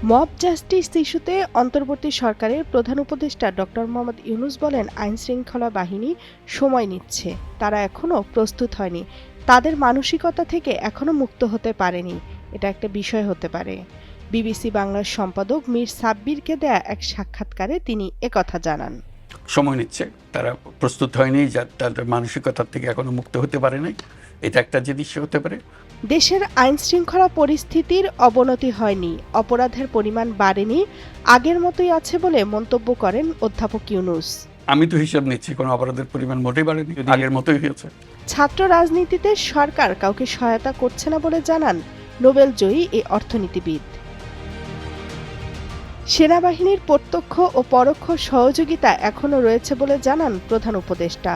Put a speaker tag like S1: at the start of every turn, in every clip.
S1: Mob justice ইস্যুতে অন্তর্বর্তী সরকারের প্রধান উপদেষ্টা ডক্টর মোহাম্মদ ইউনূস বলেন, আইনশৃঙ্খলা বাহিনী সময় নিচ্ছে, তারা এখনো প্রস্তুত হয়নি, তাদের মানসিকতা থেকে এখনো মুক্ত হতে পারেনি। এটা একটা বিষয় হতে পারে। বিবিসি বাংলার সম্পাদক মীর সাব্বিরকে দেয়া এক সাক্ষাৎকারে তিনি একথা জানান।
S2: সময় নিচ্ছে, তারা প্রস্তুত হয়নি, যা তাদের মানসিকতার থেকে এখনো মুক্ত হতে পারে নাই, এটা একটা জিনিস হতে পারে।
S1: দেশের আইনশৃঙ্খলা পরিস্থিতির অবনতি হয়নি, অপরাধের পরিমাণ বাড়েনি, আগের মতোই আছে বলে মন্তব্য করেন অধ্যাপক ইউনূস।
S2: আমি তো হিসাব নিচ্ছি কোনো অপরাধের পরিমাণ মোটেই বাড়েনি, আগের মতোই হয়েছে।
S1: ছাত্র রাজনীতিতে সরকার কাউকে সহায়তা করছে না বলে জানান নোবেলজয়ী এই অর্থনীতিবিদ। সেনাবাহিনীর প্রত্যক্ষ ও পরোক্ষ সহযোগিতা এখনও রয়েছে বলে জানান প্রধান উপদেষ্টা।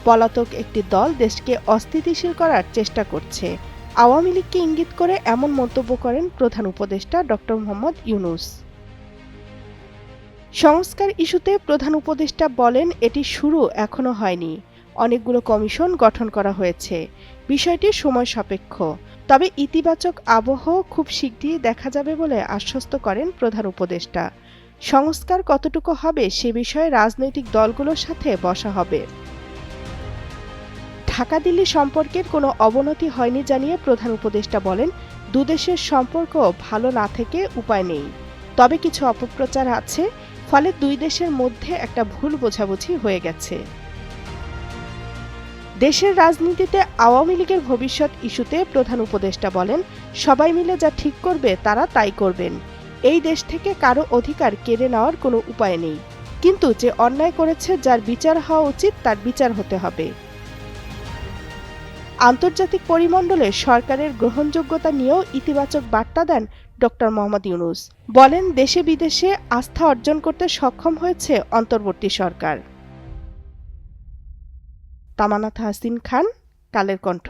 S1: পলাতক একটি দল দেশকে অস্থিতিশীল করার চেষ্টা করছে, আওয়ামী লীগকে ইঙ্গিত করে এমন মন্তব্য করেন প্রধান উপদেষ্টা ডক্টর মোহাম্মদ ইউনূস। সংস্কার ইস্যুতে প্রধান উপদেষ্টা বলেন, এটি শুরু এখনো হয়নি, অনেকগুলো কমিশন গঠন করা হয়েছে, বিষয়টি সময় সাপেক্ষ, তবে ইতিবাচক আবহ খুব শিগগিরই দেখা যাবে বলে আশ্বস্ত করেন প্রধান উপদেষ্টা। সংস্কার কতটুকু হবে সে বিষয়ে রাজনৈতিক দলগুলোর সাথে বসা হবে। ঢাকা দিল্লি সম্পর্কের কোনো অবনতি হয়নি জানিয়ে প্রধান উপদেষ্টা বলেন, দুদেশের সম্পর্ক ভালো না থেকে উপায় নেই, তবে কিছু অপপ্রচার আছে, ফলে দুই দেশের মধ্যে একটা ভুল বোঝাবুঝি হয়ে গেছে। দেশের রাজনীতিতে আওয়ামী লীগের ভবিষ্যৎ ইস্যুতে প্রধান উপদেষ্টা বলেন, সবাই মিলে যা ঠিক করবে তারা তাই করবেন, এই দেশ থেকে কারো অধিকার কেড়ে নেওয়ার কোনো উপায় নেই, কিন্তু যে অন্যায় করেছে, যার বিচার হওয়া উচিত তার বিচার হতে হবে। আন্তর্জাতিক পরিমণ্ডলে সরকারের গ্রহণযোগ্যতা নিয়েও ইতিবাচক বার্তা দেন ডক্টর মোহাম্মদ ইউনূস। বলেন, দেশে বিদেশে আস্থা অর্জন করতে সক্ষম হয়েছে অন্তর্বর্তী সরকার। তামান্না তাহসিন খান, কালের কণ্ঠ।